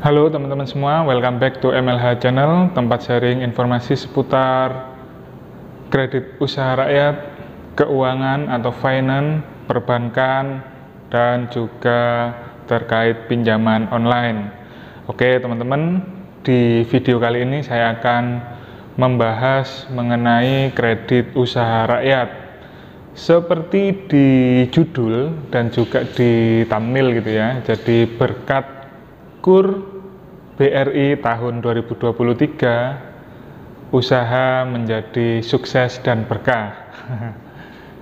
Halo teman-teman semua, welcome back to MLH Channel, tempat sharing informasi seputar kredit usaha rakyat, keuangan atau finance, perbankan, dan juga terkait pinjaman online. Oke teman-teman, di video kali ini saya akan membahas mengenai kredit usaha rakyat. Seperti di judul dan juga di thumbnail gitu ya, jadi berkat KUR BRI tahun 2023, usaha menjadi sukses dan berkah.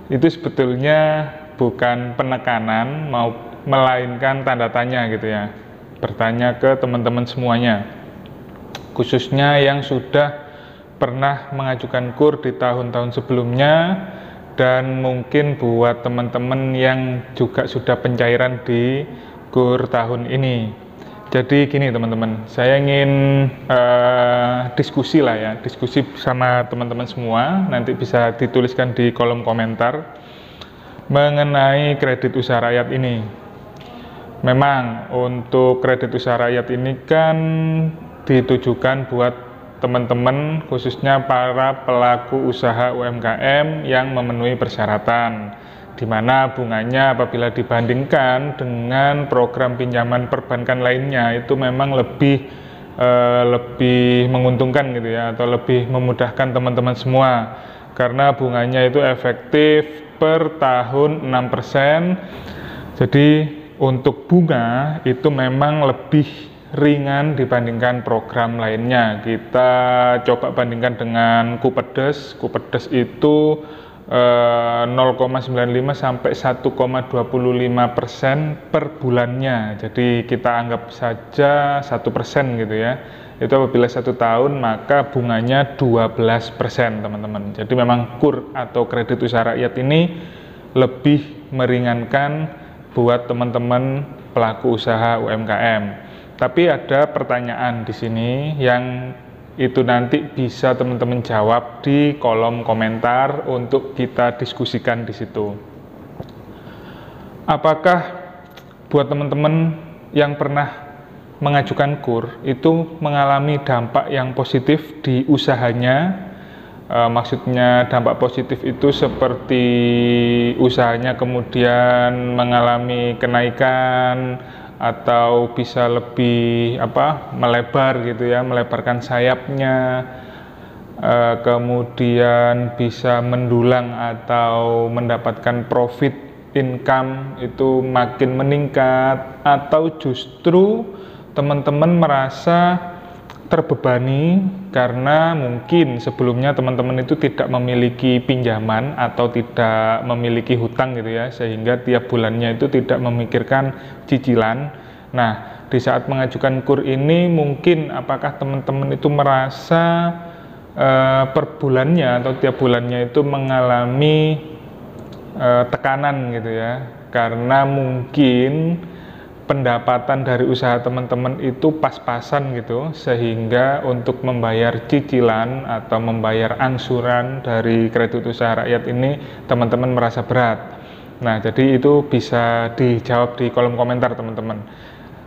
Itu sebetulnya bukan penekanan, melainkan tanda tanya gitu ya. Bertanya ke teman-teman semuanya, khususnya yang sudah pernah mengajukan KUR di tahun-tahun sebelumnya, dan mungkin buat teman-teman yang juga sudah pencairan di KUR tahun ini. Jadi gini teman-teman, saya ingin diskusi lah ya, diskusi sama teman-teman semua, nanti bisa dituliskan di kolom komentar mengenai kredit usaha rakyat ini. Memang untuk kredit usaha rakyat ini kan ditujukan buat teman-teman, khususnya para pelaku usaha UMKM yang memenuhi persyaratan, di mana bunganya apabila dibandingkan dengan program pinjaman perbankan lainnya itu memang lebih menguntungkan gitu ya, atau lebih memudahkan teman-teman semua, karena bunganya itu efektif per tahun 6%. Jadi untuk bunga itu memang lebih ringan dibandingkan program lainnya. Kita coba bandingkan dengan Kupedes. Kupedes itu 0,95 sampai 1,25% per bulannya. Jadi kita anggap saja 1% gitu ya. Itu apabila 1 tahun maka bunganya 12% teman-teman. Jadi memang KUR atau kredit usaha rakyat ini lebih meringankan buat teman-teman pelaku usaha UMKM. Tapi ada pertanyaan di sini yang itu nanti bisa teman-teman jawab di kolom komentar untuk kita diskusikan di situ. Apakah buat teman-teman yang pernah mengajukan KUR itu mengalami dampak yang positif di usahanya? Maksudnya dampak positif itu seperti usahanya kemudian mengalami kenaikan atau bisa lebih melebar gitu ya, melebarkan sayapnya, kemudian bisa mendulang atau mendapatkan profit income itu makin meningkat, atau justru teman-teman merasa terbebani karena mungkin sebelumnya teman-teman itu tidak memiliki pinjaman atau tidak memiliki hutang gitu ya, sehingga tiap bulannya itu tidak memikirkan cicilan. Nah, di saat mengajukan KUR ini mungkin apakah teman-teman itu merasa per bulannya atau tiap bulannya itu mengalami tekanan gitu ya, karena mungkin pendapatan dari usaha teman-teman itu pas-pasan gitu, sehingga untuk membayar cicilan atau membayar angsuran dari kredit usaha rakyat ini teman-teman merasa berat. Nah, jadi itu bisa dijawab di kolom komentar teman-teman.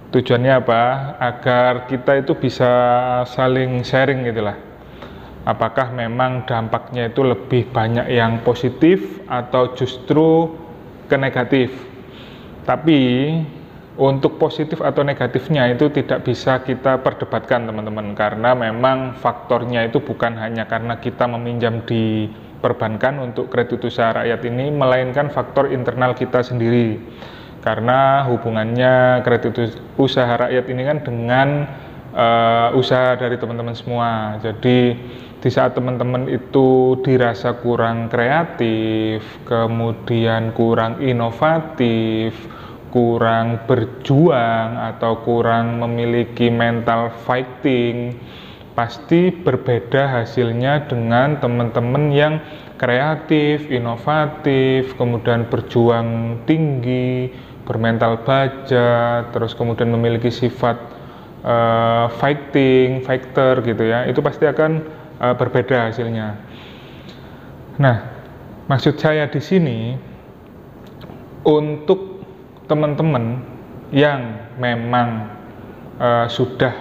Tujuannya apa? Agar kita itu bisa saling sharing gitulah. Apakah memang dampaknya itu lebih banyak yang positif atau justru ke negatif. Tapi untuk positif atau negatifnya itu tidak bisa kita perdebatkan teman-teman, karena memang faktornya itu bukan hanya karena kita meminjam di perbankan untuk kredit usaha rakyat ini, melainkan faktor internal kita sendiri, karena hubungannya kredit usaha rakyat ini kan dengan usaha dari teman-teman semua. Jadi di saat teman-teman itu dirasa kurang kreatif, kemudian kurang inovatif, kurang berjuang, atau kurang memiliki mental fighting, pasti berbeda hasilnya dengan teman-teman yang kreatif, inovatif, kemudian berjuang tinggi, bermental baja, terus kemudian memiliki sifat fighter gitu ya. Itu pasti akan berbeda hasilnya. Nah, maksud saya di sini untuk teman-teman yang memang sudah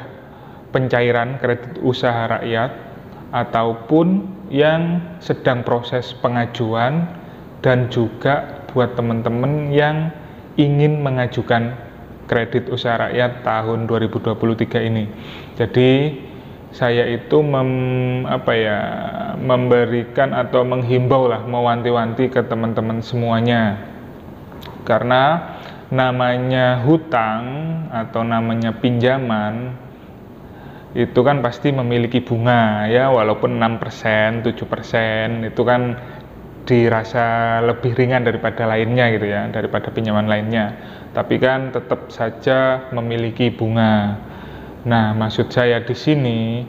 pencairan kredit usaha rakyat ataupun yang sedang proses pengajuan, dan juga buat teman-teman yang ingin mengajukan kredit usaha rakyat tahun 2023 ini. Jadi saya itu memberikan atau menghimbau lah, mewanti-wanti ke teman-teman semuanya, karena namanya hutang atau namanya pinjaman itu kan pasti memiliki bunga ya, walaupun 6%, 7% itu kan dirasa lebih ringan daripada lainnya gitu ya, daripada pinjaman lainnya, tapi kan tetap saja memiliki bunga. Nah, maksud saya di sini,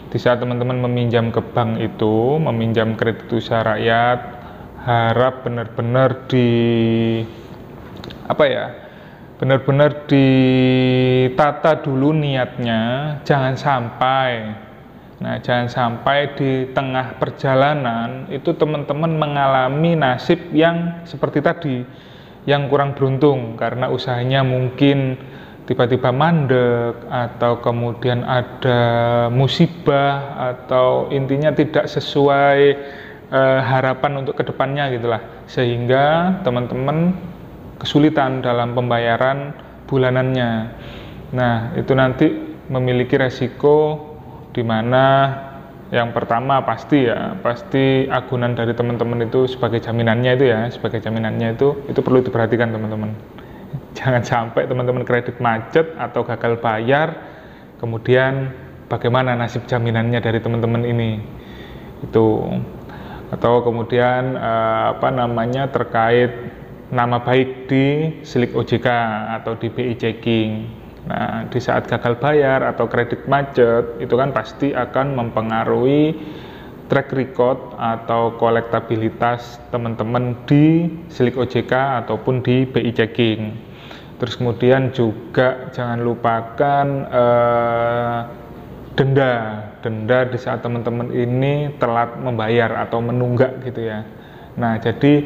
di saat teman-teman meminjam ke bank itu, meminjam kredit usaha rakyat, harap benar-benar benar-benar ditata dulu niatnya, jangan sampai di tengah perjalanan itu teman-teman mengalami nasib yang seperti tadi, yang kurang beruntung karena usahanya mungkin tiba-tiba mandek, atau kemudian ada musibah, atau intinya tidak sesuai harapan untuk kedepannya gitulah, sehingga teman-teman kesulitan dalam pembayaran bulanannya. Nah, itu nanti memiliki resiko, di mana yang pertama pasti agunan dari teman-teman itu sebagai jaminannya itu perlu diperhatikan teman-teman. Jangan sampai teman-teman kredit macet atau gagal bayar, kemudian bagaimana nasib jaminannya dari teman-teman ini itu, atau kemudian terkait nama baik di Slik OJK atau di BI Checking. Nah, di saat gagal bayar atau kredit macet itu kan pasti akan mempengaruhi track record atau kolektabilitas teman-teman di Slik OJK ataupun di BI Checking. Terus kemudian juga jangan lupakan denda di saat teman-teman ini telat membayar atau menunggak gitu ya. Nah, jadi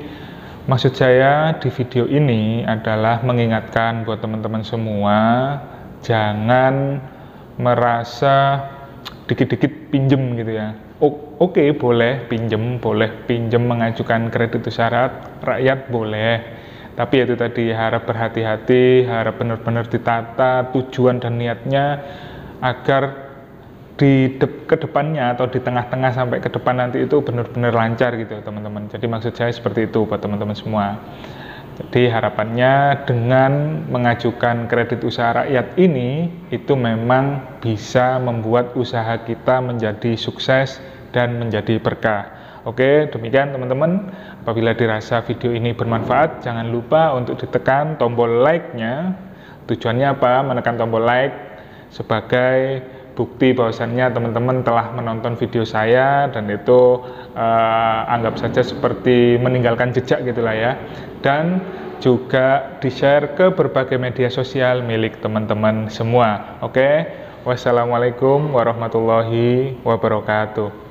maksud saya di video ini adalah mengingatkan buat teman-teman semua, jangan merasa dikit-dikit pinjem gitu ya. Oke, boleh pinjem mengajukan kredit usaha rakyat boleh. Tapi itu tadi, harap berhati-hati, harap benar-benar ditata tujuan dan niatnya agar di kedepannya atau di tengah-tengah sampai ke depan nanti itu benar-benar lancar gitu teman-teman. Jadi maksud saya seperti itu buat teman-teman semua. Jadi harapannya dengan mengajukan kredit usaha rakyat ini itu memang bisa membuat usaha kita menjadi sukses dan menjadi berkah. Oke, demikian teman-teman. Apabila dirasa video ini bermanfaat, jangan lupa untuk ditekan tombol like-nya. Tujuannya apa? Menekan tombol like sebagai bukti bahwasannya teman-teman telah menonton video saya, dan itu anggap saja seperti meninggalkan jejak gitulah ya. Dan juga di-share ke berbagai media sosial milik teman-teman semua. Oke, wassalamualaikum warahmatullahi wabarakatuh.